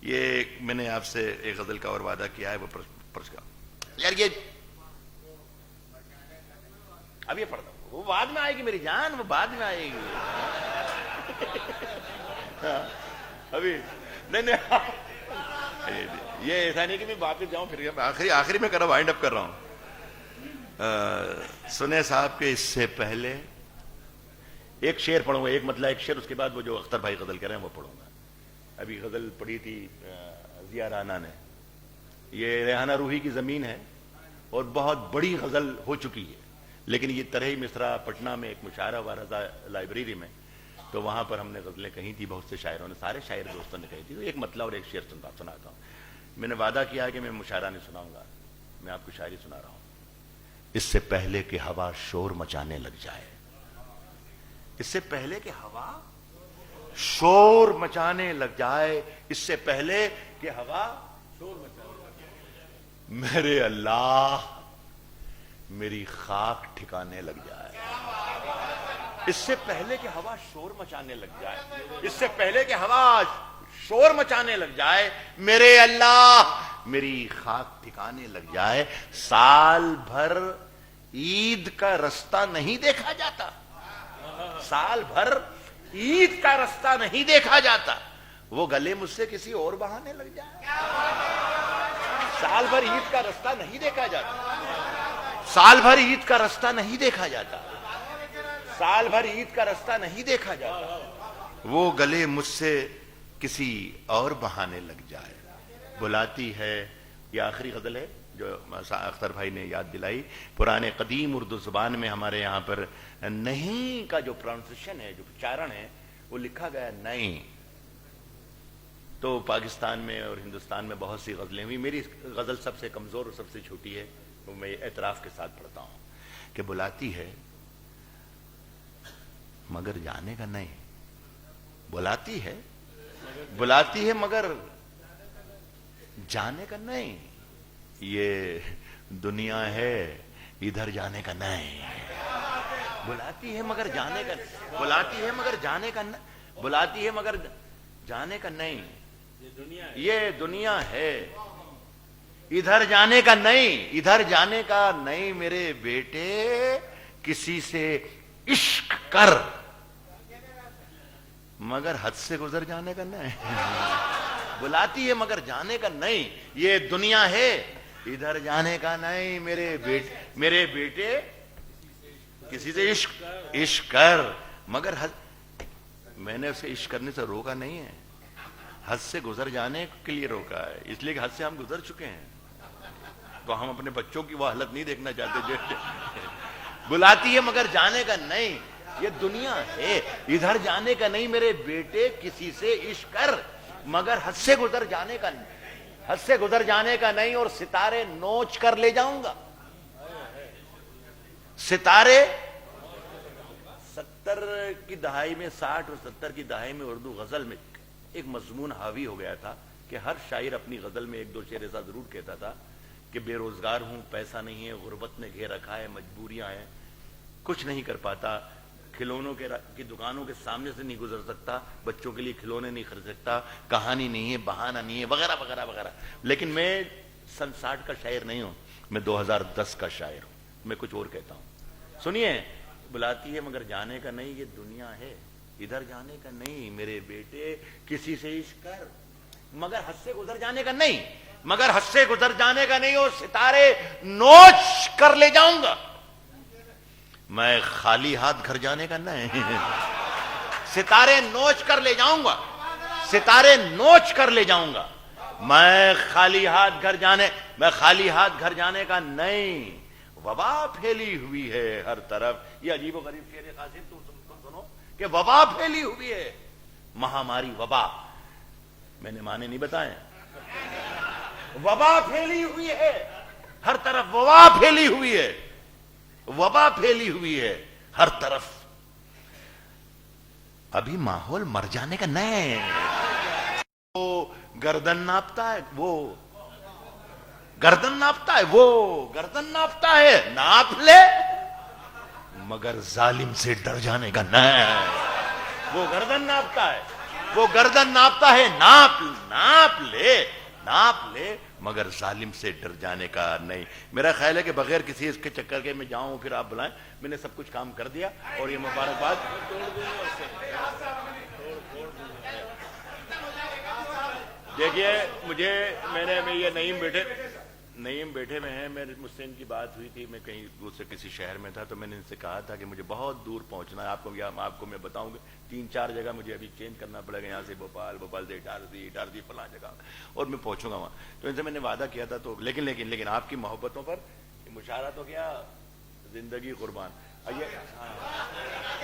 یہ میں نے آپ سے ایک غزل کا اور وعدہ کیا ہے، وہ پرس کا یار یہ اب یہ پڑھتا ہوں، وہ بعد میں آئے گی میری جان، وہ بعد میں آئے گی ابھی نہیں یہ ایسا نہیں کہ میں واپس جاؤں پھر آخری میں کر رہا ہوں، وائنڈ اپ کر رہا ہوں۔ سنے صاحب کے اس سے پہلے ایک شعر پڑھوں گا، ایک مطلب ایک شعر، اس کے بعد وہ جو اختر بھائی غزل کہہ رہے ہیں وہ پڑھوں گا۔ ابھی غزل پڑھی تھی ضیاء رانا نے، یہ ریحانہ روحی کی زمین ہے اور بہت بڑی غزل ہو چکی ہے، لیکن یہ طرح مصرا پٹنہ میں ایک مشاعرہ ہوا رضا لائبریری میں، تو وہاں پر ہم نے غزلیں کہی تھی، بہت سے شاعروں نے، سارے شاعر دوستوں نے کہی تھی، تو ایک مطلب اور ایک شعر سناتا ہوں۔ میں نے وعدہ کیا کہ میں مشاعرہ نہیں سناؤں گا، میں آپ کو شاعری سنا رہا ہوں۔ اس سے پہلے کہ ہوا شور مچانے لگ جائے، اس سے پہلے کہ ہوا شور مچانے لگ جائے، اس سے پہلے کہ ہوا شور مچانے لگ جائے، میرے اللہ میری خاک ٹھکانے لگ جائے۔ اس سے پہلے کہ ہوا شور مچانے لگ جائے، اس سے پہلے کہ ہوا شور مچانے لگ جائے، میرے اللہ میری خاک ٹھکانے لگ جائے۔ سال بھر عید کا رستہ نہیں دیکھا جاتا، سال بھر عید کا رستہ نہیں دیکھا جاتا، وہ گلے مجھ سے کسی اور بہانے لگ جائے۔ سال بھر عید کا رستہ نہیں دیکھا جاتا، سال بھر عید کا رستہ نہیں دیکھا جاتا، سال بھر عید کا رستہ نہیں دیکھا جاتا، وہ گلے مجھ سے کسی اور بہانے لگ جائے۔ بلاتی ہے، یہ آخری غزل ہے جو اختر بھائی نے یاد دلائی۔ پرانے قدیم اردو زبان میں ہمارے یہاں پر نہیں کا جو پروننسیشن ہے، جو اچارن ہے، وہ لکھا گیا نہیں۔ تو پاکستان میں اور ہندوستان میں بہت سی غزلیں ہوئی، میری غزل سب سے کمزور اور سب سے چھوٹی ہے، وہ میں اعتراف کے ساتھ پڑھتا ہوں کہ بلاتی ہے مگر جانے کا نہیں، بلاتی ہے مگر جانے کا نہیں، یہ دنیا ہے ادھر جانے کا نہیں، بلاتی ہے مگر جانے کا، بلاتی ہے مگر جانے کا، بلاتی ہے مگر جانے کا نہیں، یہ دنیا ہے ادھر جانے کا نہیں، ادھر جانے کا نہیں، میرے بیٹے کسی سے عشق کر مگر حد سے گزر جانے کا نہیں، بلاتی ہے مگر جانے کا نہیں، یہ دنیا ہے ادھر جانے کا نہیں، میرے بیٹے کسی سے عشق کر مگر حد، میں نے اسے عشق کرنے سے روکا نہیں ہے، حد سے گزر جانے کے لیے روکا ہے، اس لیے کہ حد سے ہم گزر چکے ہیں، تو ہم اپنے بچوں کی وہ حالت نہیں دیکھنا چاہتے۔ بلاتی ہے مگر جانے کا نہیں، یہ دنیا ہے ادھر جانے کا نہیں، میرے بیٹے کسی سے عشق کر مگر حد سے گزر جانے کا نہیں، حد سے گزر جانے کا نہیں، اور ستارے نوچ کر لے جاؤں گا، ستارے 70 کی دہائی میں، 60 اور 70 کی دہائی میں اردو غزل میں ایک مضمون حاوی ہو گیا تھا کہ ہر شاعر اپنی غزل میں ایک دو شعر ایسا ضرور کہتا تھا کہ بے روزگار ہوں، پیسہ نہیں ہے، غربت نے گھیر رکھا ہے، مجبوریاں ہیں، کچھ نہیں کر پاتا، کھلونوں کی دکانوں کے سامنے سے نہیں گزر سکتا، بچوں کے لیے کھلونے نہیں خرید سکتا، کہانی نہیں ہے، بہانہ نہیں ہے، وغیرہ وغیرہ وغیرہ۔ لیکن میں سن 60 کا شاعر نہیں ہوں، میں 2010 کا شاعر ہوں، میں کچھ اور کہتا ہوں۔ سنیے، بلاتی ہے مگر جانے کا نہیں، یہ دنیا ہے ادھر جانے کا نہیں، میرے بیٹے کسی سے عشق کر مگر حد سے گزر جانے کا نہیں، مگر حد سے گزر جانے کا نہیں، اور ستارے نوچ کر لے جاؤں گا، میں خالی ہاتھ گھر جانے کا نہیں، ستارے نوچ کر لے جاؤں گا، ستارے نوچ کر لے جاؤں گا، میں خالی ہاتھ گھر جانے کا نہیں، وبا پھیلی ہوئی ہے ہر طرف۔ یہ عجیب و غریب شعر قاسم تم سنو کہ وبا پھیلی ہوئی ہے، مہاماری وبا، میں نے معنی نہیں بتائے، وبا پھیلی ہوئی ہے ہر طرف، وبا پھیلی ہوئی ہے، وبا پھیلی ہوئی ہے ہر طرف، ابھی ماحول مر جانے کا نہیں، وہ گردن ناپتا ہے، وہ گردن ناپتا ہے، وہ گردن ناپتا ہے، ناپ لے مگر ظالم سے ڈر جانے کا نہیں، وہ گردن ناپتا ہے، وہ گردن ناپتا ہے، ناپ لے مگر ظالم سے ڈر جانے کا نہیں۔ میرا خیال ہے کہ بغیر کسی اس کے چکر کے میں جاؤں پھر آپ بلائیں، میں نے سب کچھ کام کر دیا، اور یہ مبارکباد۔ دیکھیے مجھے یہ نعیم بیٹھے میں ہیں، مجھ سے ان کی بات ہوئی تھی، میں کہیں دوسرے کسی شہر میں تھا، تو میں نے ان سے کہا تھا کہ مجھے بہت دور پہنچنا ہے، آپ کو میں بتاؤں گا 3-4 جگہ مجھے ابھی چینج کرنا پڑے گا، یہاں سے بھوپال سے اٹارسی فلاں جگہ، اور میں پہنچوں گا وہاں۔ تو ان سے میں نے وعدہ کیا تھا، تو لیکن آپ کی محبتوں پر مشاعرہ تو کیا زندگی قربان۔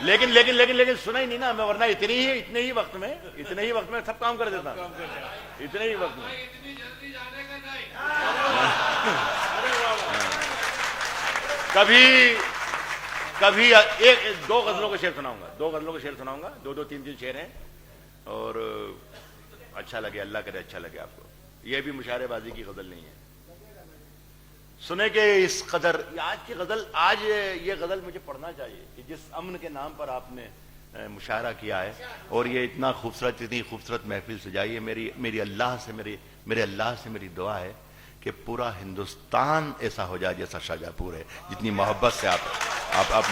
لیکن سنا ہی نہیں نا، میں ورنہ اتنے ہی وقت میں سب کام کر دیتا ہوں، اتنے ہی وقت میں۔ کبھی دو غزلوں کا شعر سناؤں گا، 2-3 شعر ہیں، اور اچھا لگے، اللہ کرے اچھا لگے آپ کو۔ یہ بھی مشاعرے بازی کی غزل نہیں ہے، سنے کہ اس قدر آج یہ غزل مجھے پڑھنا چاہیے کہ جس امن کے نام پر آپ نے مشاعرہ کیا ہے، اور یہ اتنی خوبصورت محفل سجائی ہے۔ میرے اللہ سے میری دعا ہے کہ پورا ہندوستان ایسا ہو جائے جیسا شاہجہاں پور ہے، جتنی محبت سے آپ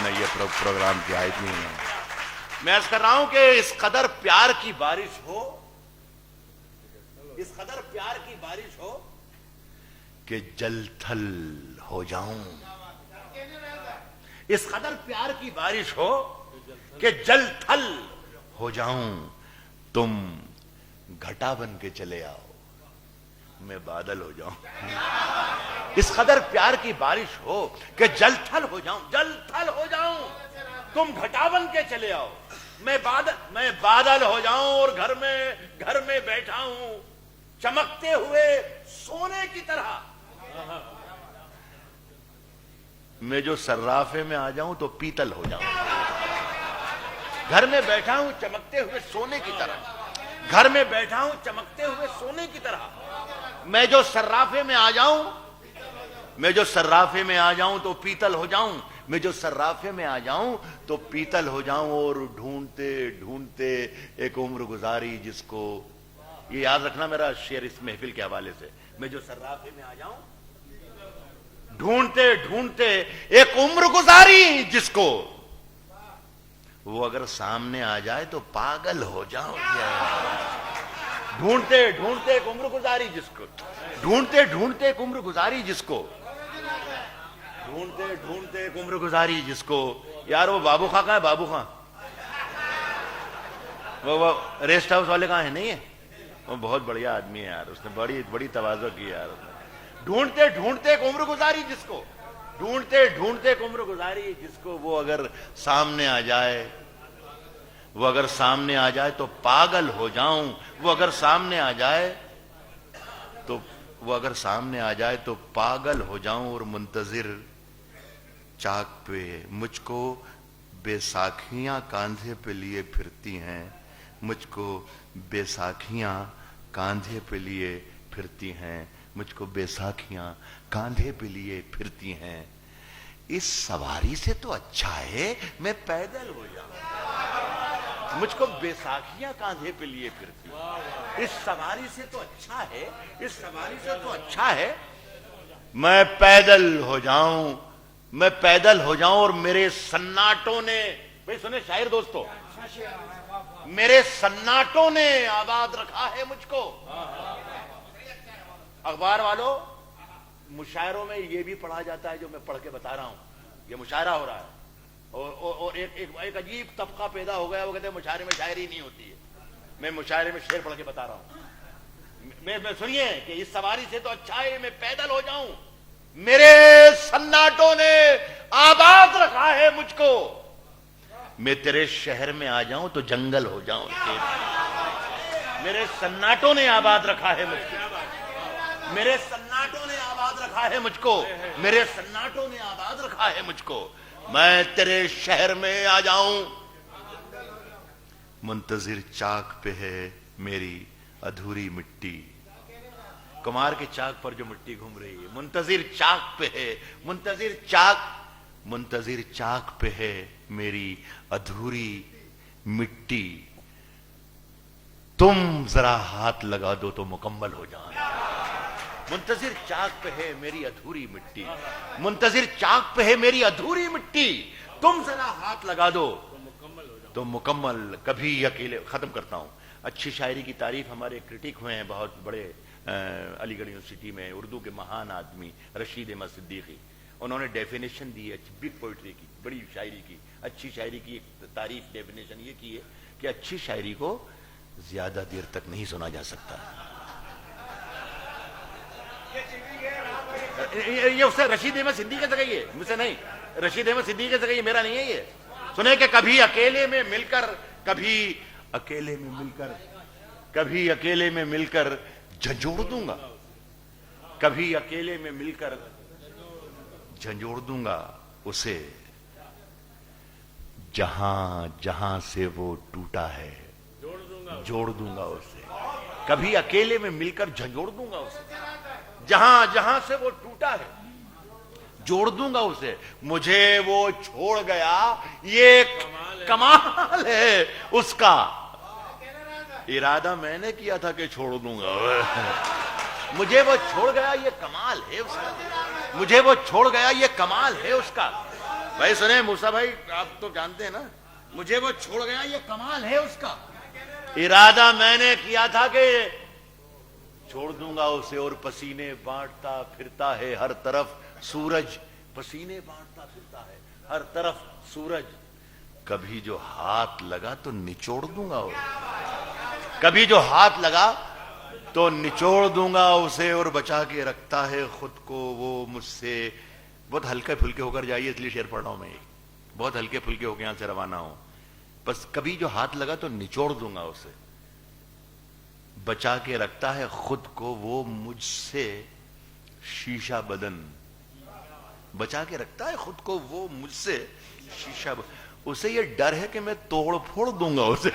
نے یہ پروگرام کیا ہے۔ اتنی میں عرض کر رہا ہوں کہ اس قدر پیار کی بارش ہو کہ جل تھل ہو جاؤں، اس قدر پیار کی بارش ہو کہ جل تھل ہو جاؤں، تم گھٹا بن کے چلے آؤ میں بادل ہو جاؤں۔ اس قدر پیار کی بارش ہو کہ جل تھل ہو جاؤں، تم گھٹا بن کے چلے آؤ، میں بادل ہو جاؤں، اور گھر میں بیٹھا ہوں چمکتے ہوئے سونے کی طرح۔ میں جو صرافے میں آ جاؤں تو پیتل ہو جاؤں، گھر میں بیٹھا ہوں چمکتے ہوئے سونے کی طرح، میں جو صرافے میں آ جاؤں تو پیتل ہو جاؤں، اور ڈھونڈتے ایک عمر گزاری جس کو، یہ یاد رکھنا میرا شعر اس محفل کے حوالے سے، میں جو صرافے میں آ جاؤں ڈھونڈتے ایک عمر گزاری جس کو، وہ اگر سامنے آ جائے تو پاگل ہو جاؤں۔ ڈھونڈتے ایک عمر گزاری جس کو، ڈھونڈتے ایک عمر گزاری جس کو، یار وہ بابو خاں کہاں ہے؟ بابو خاں وہ ریسٹ ہاؤس والے کہاں ہیں؟ نہیں ہے، وہ بہت بڑھیا آدمی ہے یار، اس نے بڑی تواضع کی یار۔ ڈھونڈتے ایک عمر گزاری جس کو، وہ اگر سامنے آ جائے تو پاگل ہو جاؤں، وہ اگر سامنے آ جائے تو پاگل ہو جاؤں، اور منتظر چاک پہ مجھ کو بیساکھیاں کاندھے پہ لیے پھرتی ہیں، مجھ کو بیساکھیاں کاندھے پہ لیے پھرتی ہیں، اس سواری سے تو اچھا ہے میں پیدل ہو جاؤں۔ مجھ کو بیساکھیاں کاندھے پہ لیے پھرتی ہیں، اس سواری سے تو اچھا ہے میں پیدل ہو جاؤں، اور میرے سناٹوں نے، بھئی سنیں شاعر دوستو، میرے سناٹوں نے آباد رکھا ہے مجھ کو۔ اخبار والوں، مشاعروں میں یہ بھی پڑھا جاتا ہے جو میں پڑھ کے بتا رہا ہوں، یہ مشاعرہ ہو رہا ہے، اور ایک عجیب طبقہ پیدا ہو گیا، وہ کہتے ہیں مشاعرے میں شاعری نہیں ہوتی ہے۔ میں مشاعرے میں شعر پڑھ کے بتا رہا ہوں، میں سنیے کہ اس سواری سے تو اچھا ہے میں پیدل ہو جاؤں، میرے سناٹوں نے آباد رکھا ہے مجھ کو، میں تیرے شہر میں آ جاؤں تو جنگل ہو جاؤں۔ میرے سناٹوں نے آباد رکھا ہے مجھ کو، میرے سناٹوں نے آباد رکھا ہے مجھ کو، میں تیرے شہر میں آ جاؤں۔ منتظر چاک پہ ہے میری ادھوری مٹی، کمار کے چاک پر جو مٹی گھوم رہی ہے، منتظر چاک پہ ہے میری ادھوری مٹی، تم ذرا ہاتھ لگا دو تو مکمل ہو جائیں. منتظر چاک پہ ہے میری ادھوری مٹی, منتظر چاک پہ ہے میری ادھوری مٹی, تم ذرا ہاتھ لگا دو تو مکمل. کبھی اکیلے. ختم کرتا ہوں. اچھی شاعری کی تعریف ہمارے کرٹک ہوئے ہیں بہت بڑے علی گڑھ یونیورسٹی میں, اردو کے مہان آدمی رشید احمد صدیقی. انہوں نے ڈیفینیشن دی ہے بگ پوئٹری کی, بڑی شاعری کی, اچھی شاعری کی ایک تعریف ڈیفینیشن یہ کی ہے کہ اچھی شاعری کو زیادہ دیر تک نہیں سنا جا سکتا. یہ اس سے رشید احمد صدیقی سے کہیے, مجھ سے نہیں, رشید احمد صدیقی سے کہیے, میرا نہیں ہے یہ. سنے کہ کبھی اکیلے میں مل کر, کبھی اکیلے میں مل کر, کبھی اکیلے میں مل کر جھنجھوڑ دوں گا, کبھی اکیلے میں مل کر جھنجھوڑ دوں گا اسے, جہاں جہاں سے وہ ٹوٹا ہے جوڑ دوں گا اسے. کبھی اکیلے میں مل کر جھنجھوڑ دوں گا اسے, جہاں جہاں سے وہ ٹوٹا ہے جوڑ دوں گا اسے. مجھے وہ چھوڑ گیا یہ کمال ہے اس کا, ارادہ میں نے کیا تھا کہ چھوڑ دوں گا. مجھے وہ چھوڑ گیا یہ کمال ہے اس کا, مجھے وہ چھوڑ گیا یہ کمال ہے اس کا. بھائی سنیں موسیٰ بھائی, آپ تو جانتے ہیں نا, مجھے وہ چھوڑ گیا یہ کمال ہے اس کا, ارادہ میں نے کیا تھا کہ چھوڑ دوں گا اسے. اور پسینے بانٹتا پھرتا ہے ہر طرف سورج, پسینے بانٹتا پھرتا ہے ہر طرف سورج. کبھی جو ہاتھ لگا تو نچوڑ دوں گا اسے, کبھی جو ہاتھ لگا تو نچوڑ دوں گا اسے. اور بچا کے رکھتا ہے خود کو وہ مجھ سے. بہت ہلکے پھلکے ہو کر جائیے, اس لیے شعر پڑھ رہا ہوں میں, بہت ہلکے پھلکے ہو کے یہاں سے روانہ ہوں. بس کبھی جو ہاتھ لگا تو نچوڑ دوں گا اسے, بچا کے رکھتا ہے خود کو وہ مجھ سے شیشہ بدن, بچا کے رکھتا ہے خود کو وہ مجھ سے شیشہ بدن. اسے یہ ڈر ہے کہ میں توڑ پھوڑ دوں گا اسے.